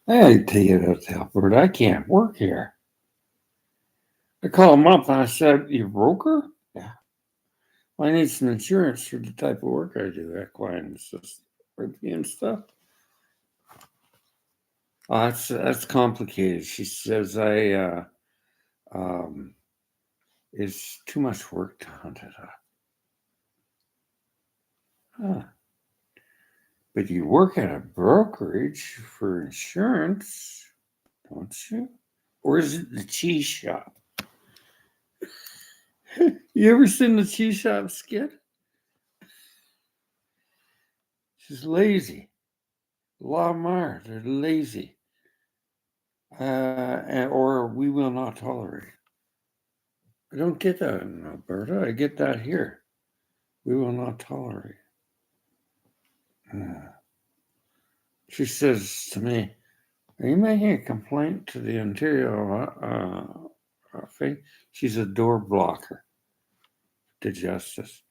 I gotta take it out to Alberta. I can't work here. I called him up and I said, "You broker?" Yeah. Well, I need some insurance for the type of work I do, equine and stuff. Oh, that's complicated. She says um, it's too much work to hunt it up. Huh. But you work at a brokerage for insurance, don't you? Or is it the cheese shop? You ever seen the cheese shop skit? She's lazy. Lamar, they're lazy. Or we will not tolerate. I don't get that in Alberta. I get that here. We will not tolerate. Uh, She says to me, "Are you making a complaint to the Ontario thing?" She's a door blocker to justice.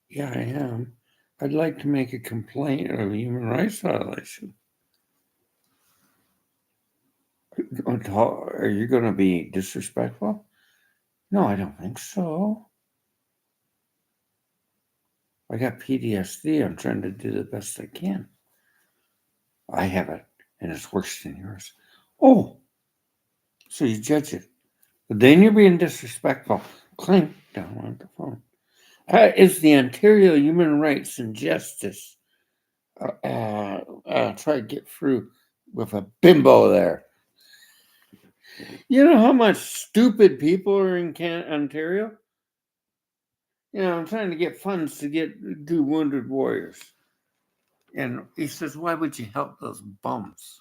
Yeah, I am. I'd like to make a complaint of a human rights violation. Are you going to be disrespectful? No, I don't think so. I got PTSD. I'm trying to do the best I can. I have it, and it's worse than yours. Oh, so you judge it. But then you're being disrespectful. Clink down on the phone. Is the Ontario Human Rights and Justice try to get through with a bimbo there? You know how much stupid people are in Ontario? I'm trying to get funds to do Wounded Warriors. And he says, "Why would you help those bums?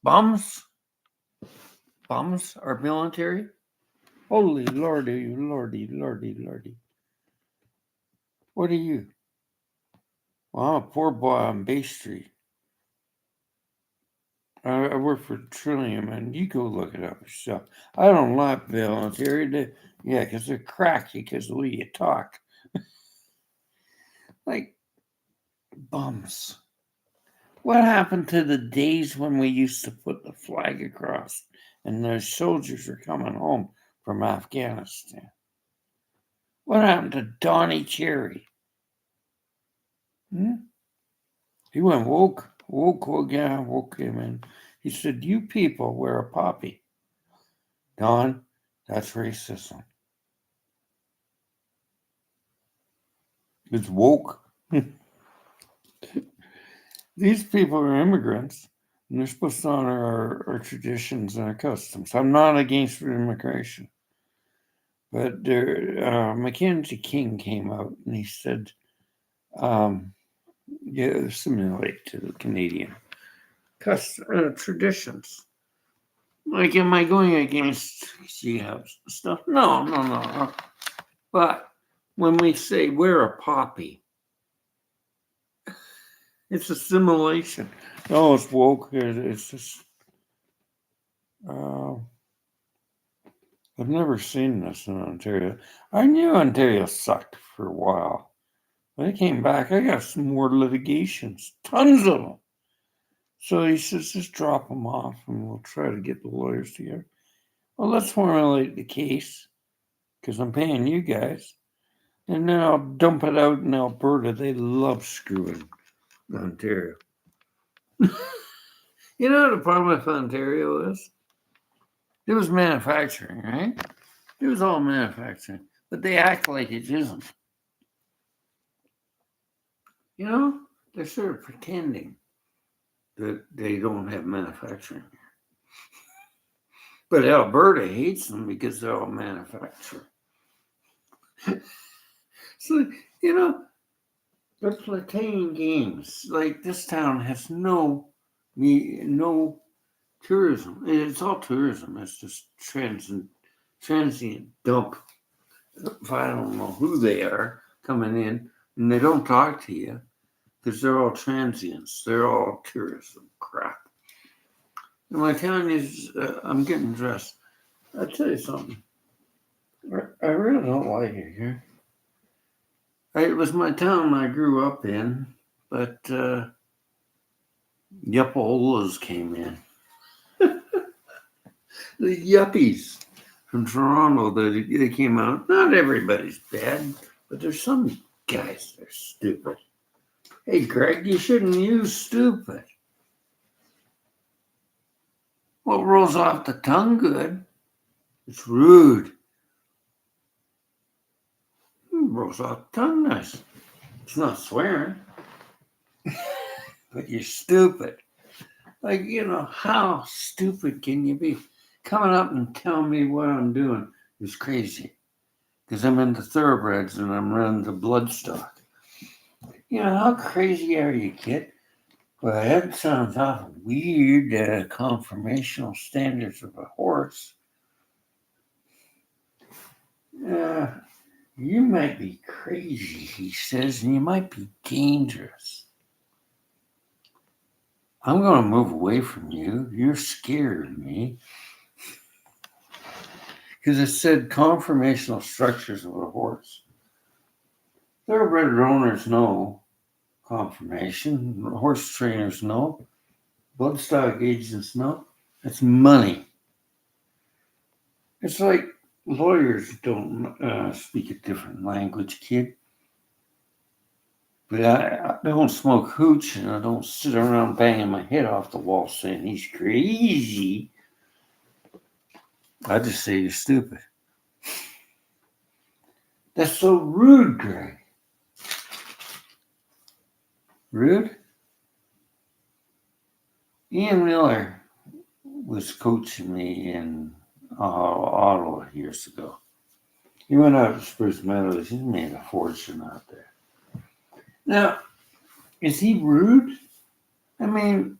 Bums? Bums are military? Holy lordy, lordy, lordy, lordy. What are you? Well, I'm a poor boy on Bay Street. I work for Trillium, and you go look it up yourself. I don't like military. Yeah, because they're cracky because the way you talk. Like bums. What happened to the days when we used to put the flag across and the soldiers were coming home from Afghanistan? What happened to Donnie Cherry? Hmm? He went woke again, woke him in. He said, "You people wear a poppy." Don, that's racism. It's woke. These people are immigrants, and they're supposed to honor our traditions and our customs. I'm not against immigration. But Mackenzie King came out and he said, um, yeah, simulate to the Canadian traditions. Like, am I going against stuff? No, no, no, no. But when we say we're a poppy, it's assimilation. Oh, it's woke. It's just, uh, I've never seen this in Ontario. I knew Ontario sucked for a while. When I came back, I got some more litigations, tons of them. So he says, just drop them off and we'll try to get the lawyers together. Well, let's formulate the case because I'm paying you guys. And then I'll dump it out in Alberta. They love screwing Ontario. You know what the problem with Ontario is? It was manufacturing, right? It was all manufacturing. But they act like it isn't. They're sort of pretending that they don't have manufacturing. But Alberta hates them because they're all manufacturing. So, you know, they're playing games. Like this town has no tourism. It's all tourism. It's just transient dump. If I don't know who they are coming in, and they don't talk to you because they're all transients. They're all tourism crap. And my town is, I'm getting dressed. I'll tell you something. I really don't like it here. It was my town I grew up in, but Yuppolas came in. The yuppies from Toronto, they came out. Not everybody's bad, but there's some guys that are stupid. Hey, Greg, you shouldn't use stupid. What rolls off the tongue good? It's rude. Rolls off the tongue nice. It's not swearing, but you're stupid. Like, how stupid can you be? Coming up and telling me what I'm doing is crazy. Because I'm into thoroughbreds and I'm running the bloodstock. How crazy are you, kid? Well, that sounds awful weird, conformational standards of a horse. You might be crazy, he says, and you might be dangerous. I'm going to move away from you. You're scared of me. Because it said conformational structures of a horse. Thoroughbred owners know conformation. Horse trainers know. Bloodstock agents know. It's money. It's like lawyers don't speak a different language, kid. But I don't smoke hooch and I don't sit around banging my head off the wall saying he's crazy. I just say you're stupid. That's so rude, Greg. Rude? Ian Miller was coaching me in Ottawa years ago. He went out to Spruce Meadows. He's made a fortune out there. Now, is he rude? I mean,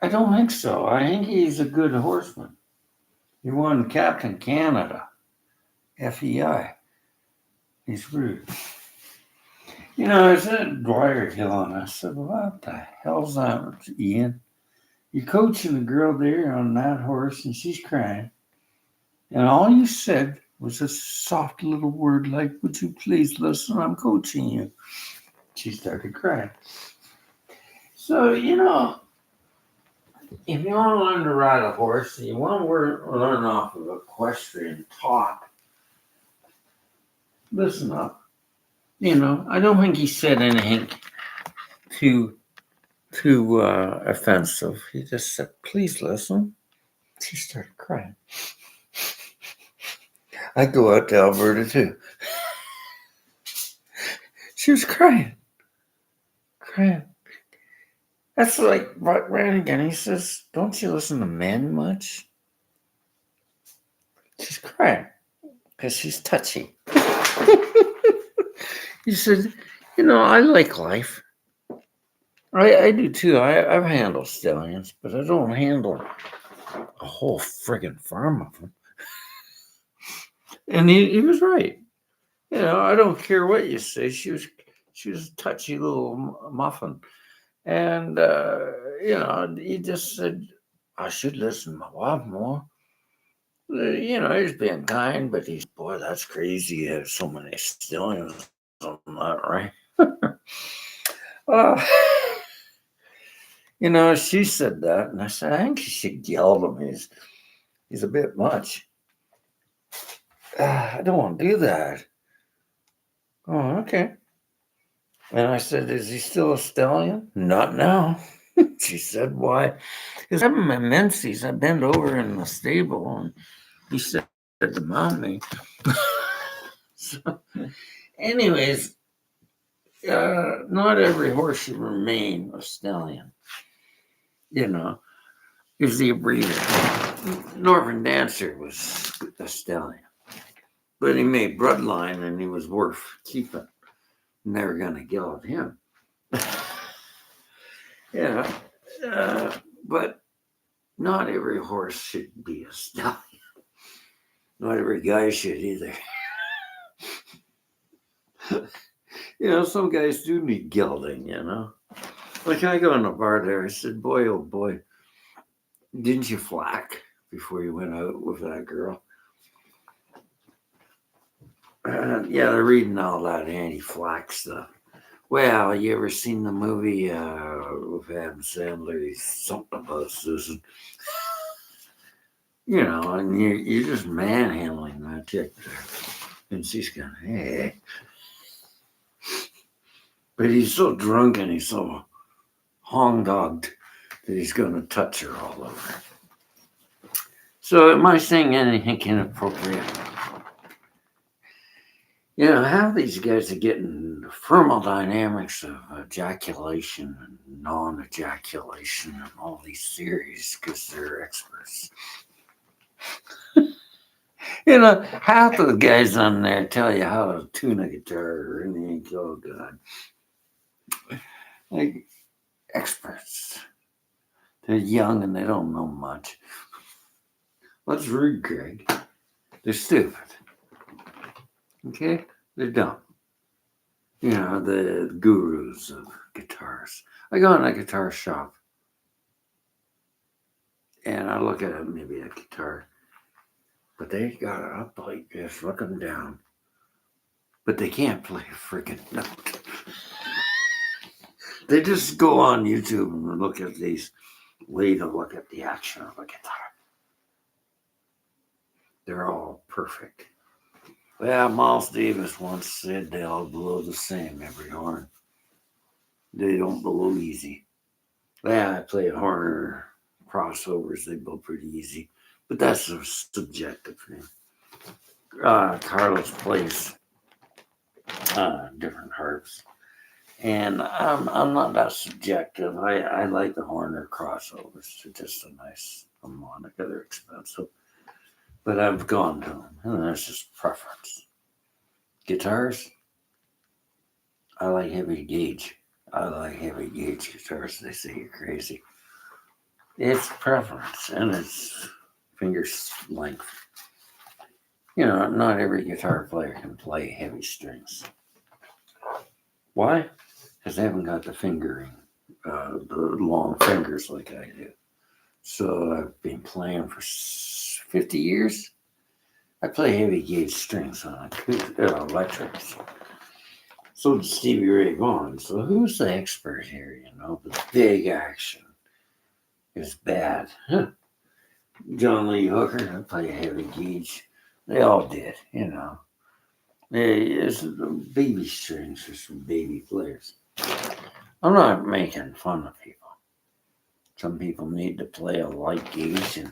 I don't think so. I think he's a good horseman. He won Captain Canada, FEI. He's rude. I was at Dwyer Hill and I said, what the hell's that, Ian? You're coaching the girl there on that horse and she's crying. And all you said was a soft little word like, would you please listen? I'm coaching you. She started crying. So, if you want to learn to ride a horse and you want to learn off of equestrian talk, listen up. I don't think he said anything too offensive. He just said, please listen. She started crying. I go out to Alberta too. She was crying. That's like Brannigan. He says, don't you listen to men much? She's crying because she's touchy. He said, I like life. I do too. I've handled stallions, but I don't handle a whole friggin' farm of them. And he was right. I don't care what you say. She was a touchy little muffin. And, he just said, I should listen to my wife more. He's being kind, but boy, that's crazy. You have so many stallions on that, right? She said that, and I said, I think she should yell at him. He's a bit much. I don't want to do that. Oh, okay. And I said, is he still a stallion? Not now. She said, why? Because I'm in Menzies. I bent over in the stable, and he said to mount me. So, anyways, not every horse should remain a stallion. Is he a breeder? Northern Dancer was a stallion, but he made bloodline and he was worth keeping. Never gonna gild him. But not every horse should be a stallion. Not every guy should either. Some guys do need gilding, Like I go in the bar there, I said, boy, oh boy, didn't you flack before you went out with that girl? They're reading all that anti-flack stuff. Well, you ever seen the movie with Adam Sandler? He's something about Susan. And you're just manhandling that chick there. And she's going, hey. But he's so drunk and he's so hong-dogged that he's going to touch her all over. So am I saying anything inappropriate? How these guys are getting the thermodynamics of ejaculation and non-ejaculation and all these theories because they're experts. Half of the guys on there tell you how to tune a guitar or anything. Oh, God. Like, experts. They're young and they don't know much. Let's read, Greg. They're stupid. Okay? They're dumb. The gurus of guitars. I go in a guitar shop and I look at maybe a guitar, but they got it up like this, looking down, but they can't play a freaking note. They just go on YouTube and look at these, to look at the action of a guitar. They're all perfect. Well, Miles Davis once said they all blow the same, every horn. They don't blow easy. Yeah, I play horn crossovers, they blow pretty easy. But that's a subjective thing. Carlos plays different harps. And I'm not that subjective. I like the Horner crossovers. They're just a nice harmonica. They're expensive. But I've gone to them. And that's just preference. Guitars, I like heavy gauge. I like heavy gauge guitars. They say you're crazy. It's preference. And it's finger length. Not every guitar player can play heavy strings. Why? Because they haven't got the fingering, the long fingers like I do. So I've been playing for 50 years. I play heavy gauge strings on electrics. So did Stevie Ray Vaughan. So who's the expert here? The big action is bad. John Lee Hooker, I play heavy gauge. They all did, It's baby strings for some baby players. I'm not making fun of people. Some people need to play a light gauge,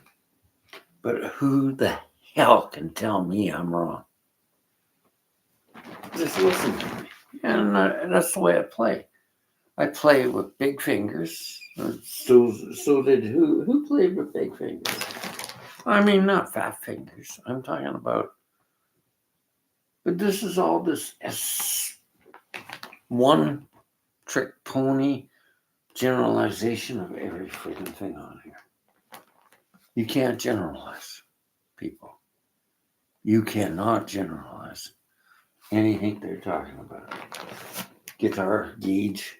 but who the hell can tell me I'm wrong? Just listen to me. And that's the way I play. I play with big fingers. So did who played with big fingers? I mean, not fat fingers. I'm talking about. But this is all this one trick pony generalization of every freaking thing on here. You can't generalize people. You cannot generalize anything they're talking about. Guitar, gauge,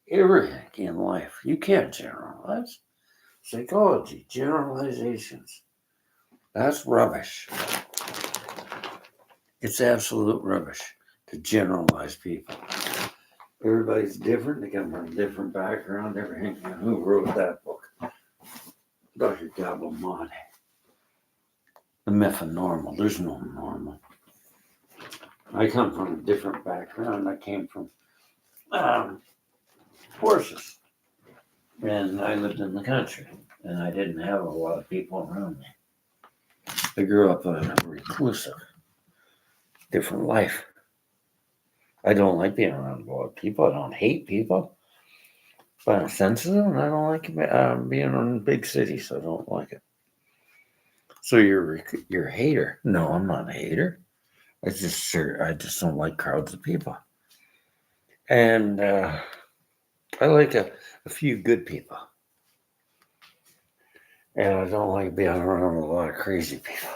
everything in life. You can't generalize. Psychology, generalizations. That's rubbish. It's absolute rubbish to generalize people. Everybody's different. They come from a different background, everything. And who wrote that book? Dr. Gabamade. The myth of normal. There's no normal. I come from a different background. I came from horses. And I lived in the country. And I didn't have a lot of people around me. I grew up in a reclusive, different life. I don't like being around a lot of people. I don't hate people. But I'm sensitive and I don't like being in big cities. I don't like it. So you're a hater. No, I'm not a hater. I just don't like crowds of people. And I like a few good people. And I don't like being around a lot of crazy people.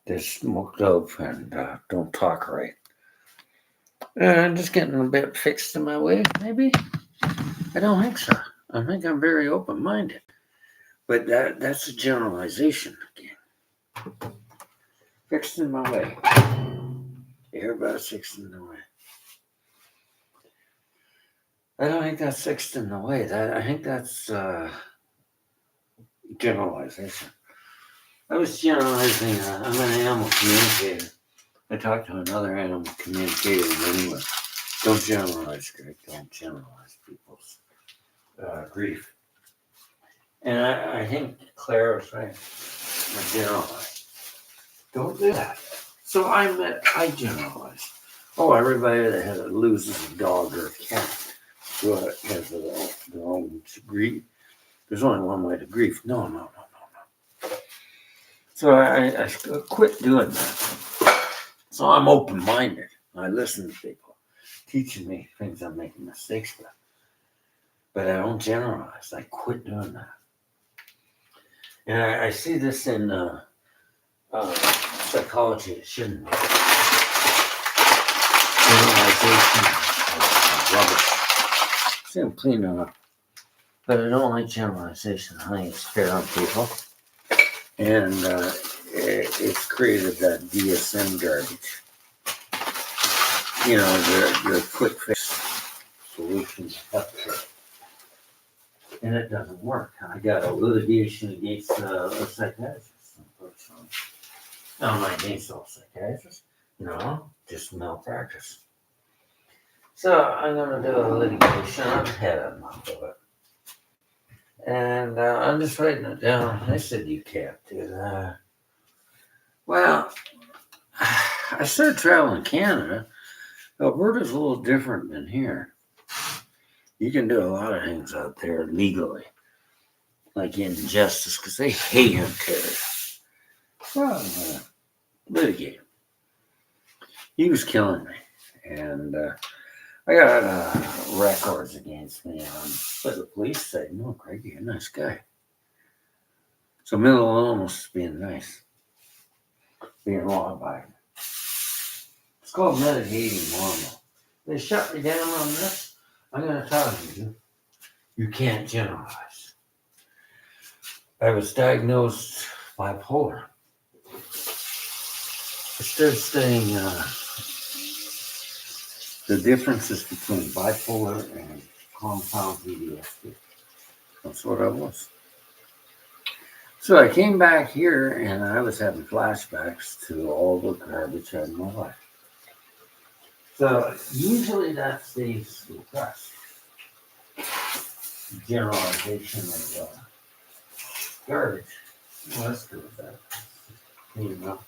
They're smoked up and don't talk right. I'm just getting a bit fixed in my way, maybe. I don't think so. I think I'm very open-minded. But that's a generalization again. Fixed in my way. Everybody's fixed in their way. I don't think that's sixth in the way. I think that's generalization. I was generalizing. I'm an animal communicator. I talked to another animal communicator anyway. Don't generalize, Greg. Don't generalize people's grief. And I think Claire was right. I generalize. Don't do that. So I generalize. Oh, everybody that loses a dog or a cat who has their own grief. There's only one way to grief. No. So I quit doing that. So I'm open-minded. I listen to people teaching me things I'm making mistakes with. But I don't generalize. I quit doing that. And I see this in psychology. It shouldn't be. Generalization is rubbish. See, I'm cleaning up. But I don't like generalization. I think it's fair on people. And it's created that DSM garbage. You know, your quick fix solutions healthcare. And it doesn't work. I got a litigation against a psychiatrist, unfortunately. Now, am I against all psychiatrists? No, just malpractice. So I'm going to do a litigation. I've had enough of it. And I'm just writing it down. I said, you can't do that. Well, I started traveling Canada. Alberta's a little different than here. You can do a lot of things out there legally, like injustice, because they hate Ontario. Well, I'm going to litigate him. He was killing me. And I got records against me. But the police say, no, Greg, you're a nice guy. So mental illness is being nice. Being law-abiding. It's called meditating normal. They shut me down on this. I'm going to tell you, you can't generalize. I was diagnosed bipolar. I started studying the differences between bipolar and compound PTSD. That's what I was. So I came back here and I was having flashbacks to all the garbage in my life. So usually that stays repressed. Generalization of garbage. Well, that's good with that. You know.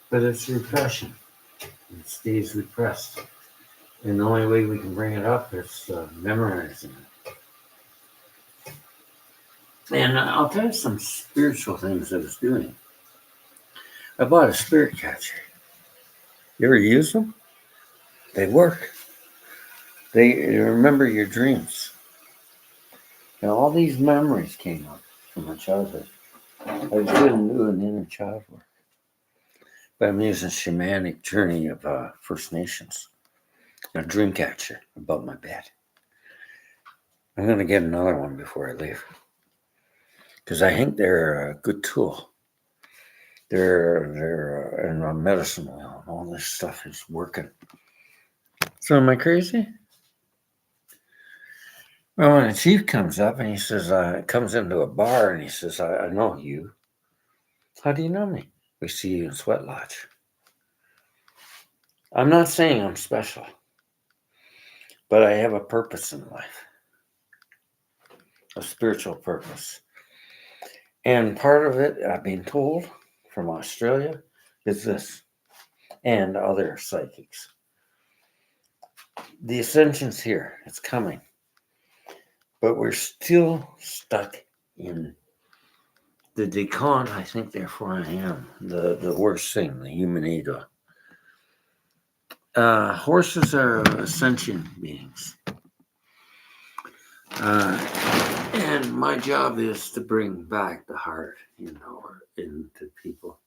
But it's repression. It stays repressed. And the only way we can bring it up is memorizing it. And I'll tell you some spiritual things I was doing. I bought a spirit catcher. You ever use them? They work. They remember your dreams. And all these memories came up from my childhood. I was doing inner child work. But I'm using shamanic journey of First Nations. A dream catcher above my bed. I'm going to get another one before I leave. Because I think they're a good tool. They're in medicine oil and all this stuff is working. So am I crazy? Well, when a chief comes up and he says, comes into a bar and he says, I know you. How do you know me? We see you in Sweat Lodge. I'm not saying I'm special, but I have a purpose in life. A spiritual purpose. And part of it, I've been told from Australia, is this, and other psychics. The ascension's here. It's coming. But we're still stuck in the decon, I think, therefore I am. The worst thing, the human ego. Horses are ascension beings. And my job is to bring back the heart, into people.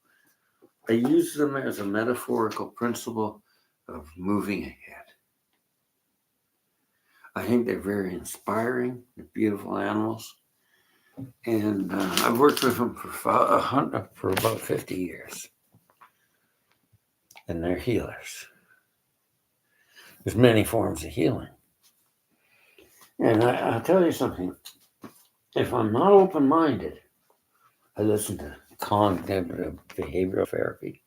I use them as a metaphorical principle of moving ahead. I think they're very inspiring. They're beautiful animals. And I've worked with them for about 50 years. And they're healers. There's many forms of healing. And I'll tell you something. If I'm not open-minded, I listen to cognitive behavioral therapy,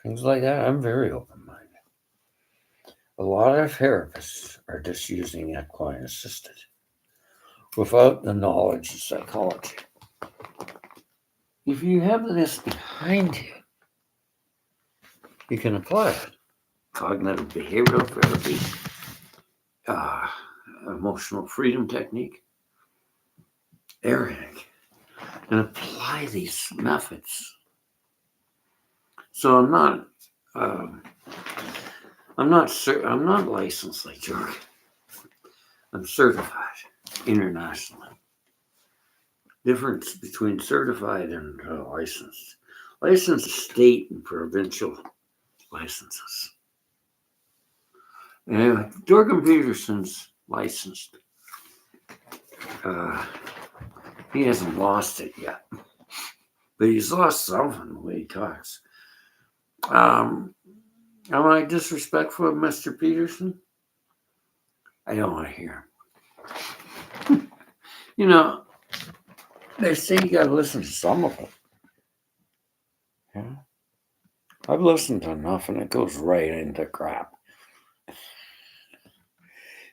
things like that. I'm very open-minded. A lot of therapists are just using equine assisted without the knowledge of psychology. If you have this behind you, you can apply it. Cognitive behavioral therapy, uh, emotional freedom technique, everything, and apply these methods. So I'm not licensed like Jordan. I'm certified internationally. Difference between certified and licensed. Licensed state and provincial licenses. And Jorgen Peterson's licensed. He hasn't lost it yet, but he's lost something the way he talks. Am I disrespectful of Mr. Peterson? I don't want to hear him. You know, they say you got to listen to some of it. Yeah, I've listened to enough, and it goes right into crap.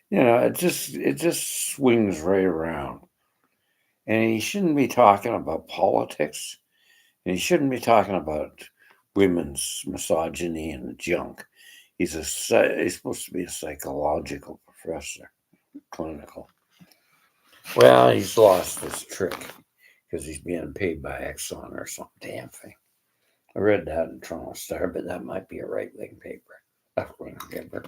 You know, it just swings right around. And he shouldn't be talking about politics. And he shouldn't be talking about women's misogyny and junk. He's supposed to be a psychological professor, clinical. Well, he's lost this trick because he's being paid by Exxon or some damn thing. I read that in Toronto Star, but that might be a right-wing paper. Left-wing paper.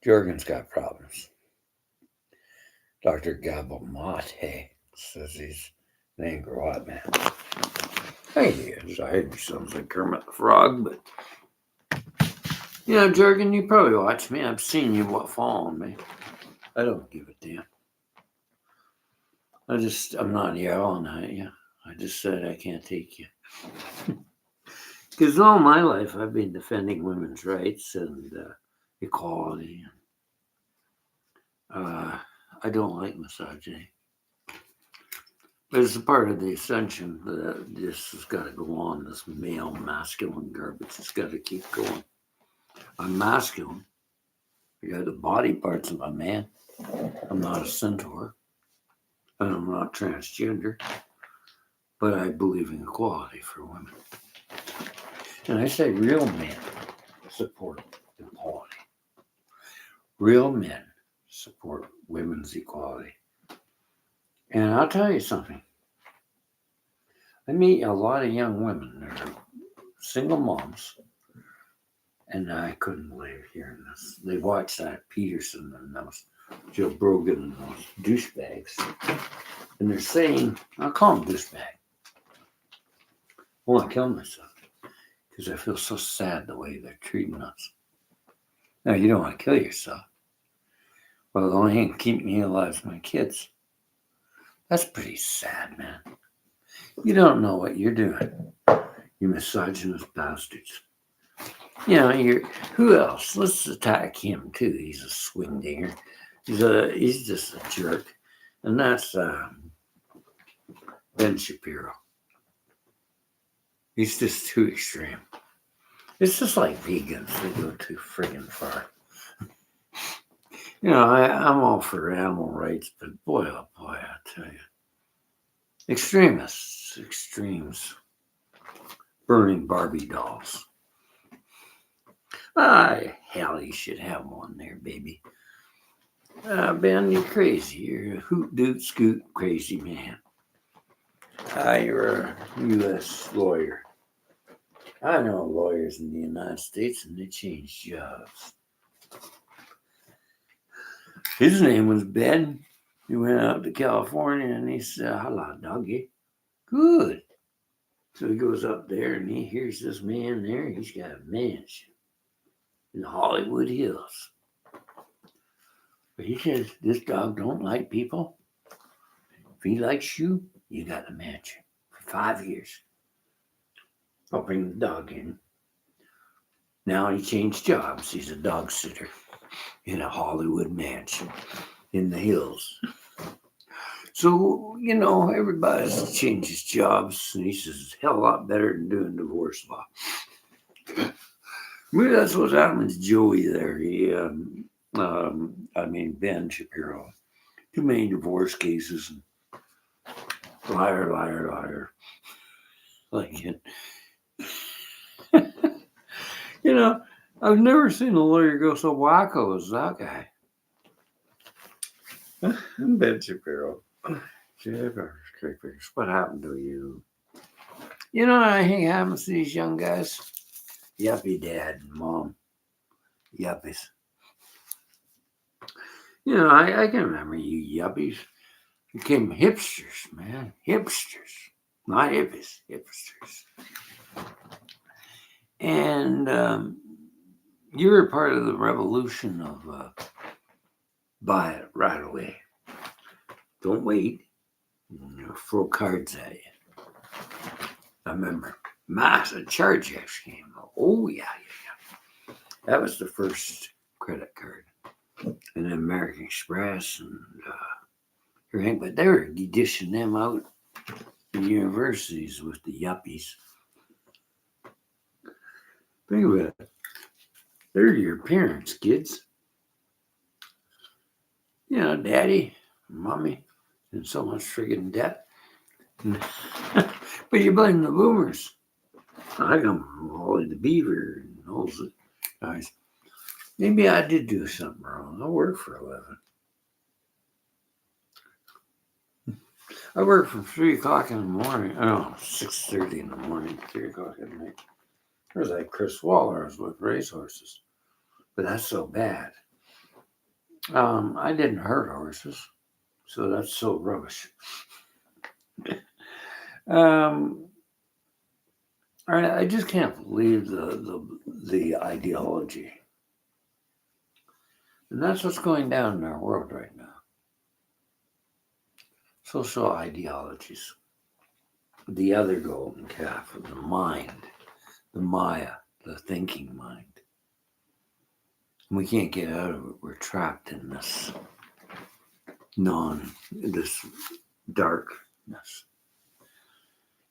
Jorgen's got problems. Dr. Gabomate says he's an angry white man. Hey, he is. I heard he sounds like Kermit the Frog, but you know, Jorgen, you probably watch me. I've seen you following me. I don't give a damn. I'm not yelling at you. I just said I can't take you. Because all my life I've been defending women's rights and equality. I don't like misogyny. But it's a part of the ascension that this has got to go on. This male masculine garbage has got to keep going. I'm masculine. I got the body parts of a man. I'm not a centaur. And I'm not transgender. But I believe in equality for women. And I say real men support equality. Real men support women's equality. And I'll tell you something. I meet a lot of young women that are single moms. And I couldn't believe hearing this. They watched that Peterson and those Joe Brogan and those douchebags. And they're saying, I'll call them douchebag. I want to kill myself because I feel so sad the way they're treating us. Now, you don't want to kill yourself. Well, the only thing keeping me alive is my kids. That's pretty sad, man. You don't know what you're doing. You misogynist bastards. You know, who else? Let's attack him too. He's a swing dinger. He's just a jerk. And that's Ben Shapiro. He's just too extreme. It's just like vegans. They go too friggin' far. You know, I'm all for animal rights, but boy, oh boy, I tell you. Extremes, burning Barbie dolls. Hell, you should have one there, baby. Ben, you're crazy. You're a hoot, doot, scoot, crazy man. You're a U.S. lawyer. I know lawyers in the United States, and they change jobs. His name was Ben. He went out to California, and he said, hello, doggy. Good. So he goes up there, and he hears this man there. He's got a mansion in the Hollywood Hills. But he says, this dog don't like people. If he likes you, you got a mansion for 5 years. I'll bring the dog in. Now he changed jobs. He's a dog sitter. in a Hollywood mansion in the hills. So, everybody's changes jobs. And he says, it's a hell of a lot better than doing divorce law. Maybe that's what happened to Joey there. Ben Shapiro. Too many divorce cases. And liar, liar, liar. Like it. I've never seen a lawyer go so wacko as that guy. Ben Shapiro. What happened to you? I think happens to these young guys. Yuppie dad and mom. Yuppies. I can remember you yuppies. Became hipsters, man. Hipsters. Not hippies. Hipsters. And you were part of the revolution of buy it right away. Don't wait. Throw cards at you. I remember massive charge came. Oh, yeah. That was the first credit card. And then American Express and everything. But they were dishing them out in universities with the yuppies. Think about it. They're your parents, kids. Daddy, mommy, and so much friggin' debt. But you blame the boomers. I come from Wally the Beaver and those guys. Maybe I did do something wrong. I work for a living. I work from 3 o'clock in the morning. 6:30 in the morning, 3 o'clock at night. It was like Chris Waller's with racehorses. But that's so bad. I didn't hurt horses, so that's so rubbish. I just can't believe the ideology. And that's what's going down in our world right now. Social ideologies. The other golden calf of the mind, the Maya, the thinking mind. We can't get out of it. We're trapped in this darkness.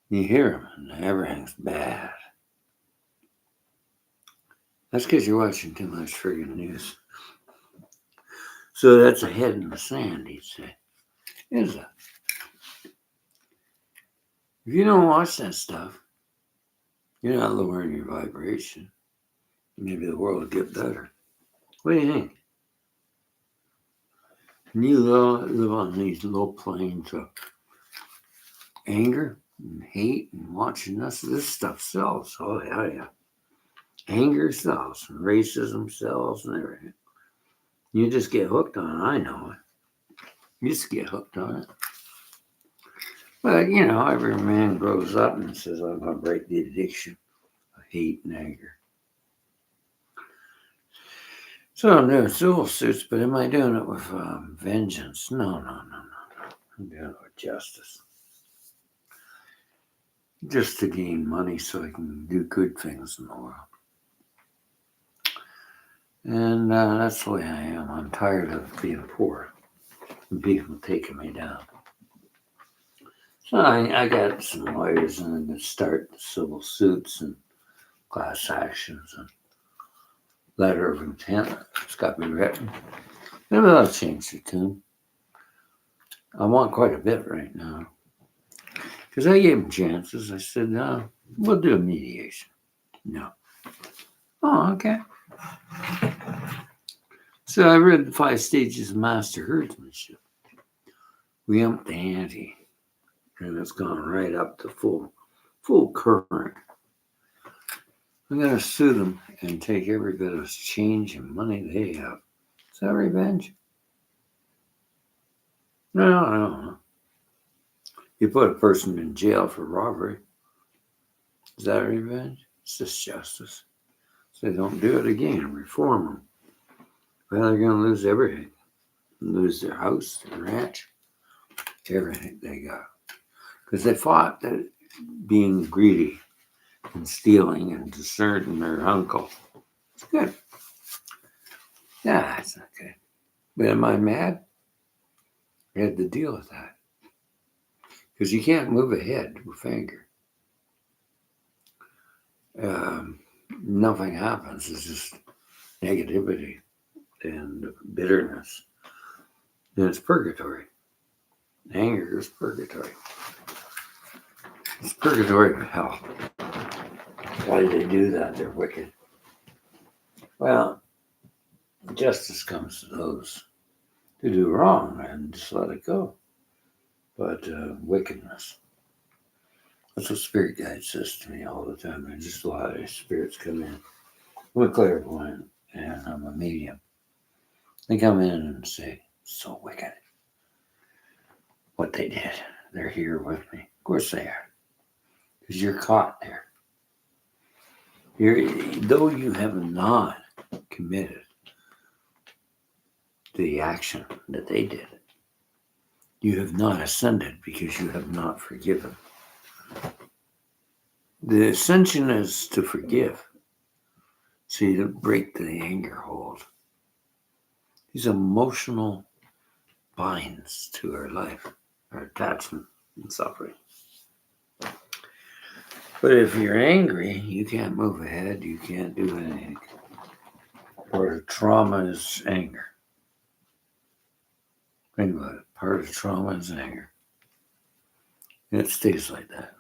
You hear them and everything's bad. That's because you're watching too much friggin' news. So that's a head in the sand, he'd say. Is it? If you don't watch that stuff, you're not lowering your vibration. Maybe the world will get better. What do you think? Can you live on these low planes of anger and hate and watching this stuff sells? Oh, yeah. Anger sells, and racism sells, and everything. You just get hooked on it. I know it. You just get hooked on it. But, every man grows up and says, I'm going to break the addiction of hate and anger. So I'm doing civil suits, but am I doing it with vengeance? No. I'm doing it with justice. Just to gain money so I can do good things in the world. And that's the way I am. I'm tired of being poor and people taking me down. So I got some lawyers and I'm going to start civil suits and class actions and letter of intent. It's got to be written. Maybe I'll change the tune. I want quite a bit right now. Because I gave them chances. I said, no, we'll do a mediation. No. Oh, okay. So I read the 5 stages of master herdsmanship. We upped the ante. And it's gone right up to full current. I'm going to sue them and take every bit of change and money they have. Is that revenge? No. You put a person in jail for robbery. Is that revenge? It's just justice. So they don't do it again. Reform them. Well, they're going to lose everything. Lose their house, their ranch, everything they got. Because they fought that being greedy and stealing and deserting their uncle. It's good. Yeah, it's not good. But am I mad? I had to deal with that. Because you can't move ahead with anger. Um, Nothing happens. It's just negativity and bitterness. And it's purgatory. Anger is purgatory. It's purgatory of hell. Why do they do that? They're wicked. Well, justice comes to those who do wrong and just let it go. But wickedness. That's what Spirit Guide says to me all the time. I just allow these spirits come in. I'm a clairvoyant and I'm a medium. They come in and say, so wicked. What they did. They're here with me. Of course they are. Because you're caught there. Though you have not committed the action that they did, you have not ascended because you have not forgiven. The ascension is to forgive. So you don't break the anger hold. These emotional binds to our life, our attachment and suffering. But if you're angry, you can't move ahead, you can't do anything. Part of trauma is anger. Think about it. Part of trauma is anger. And it stays like that.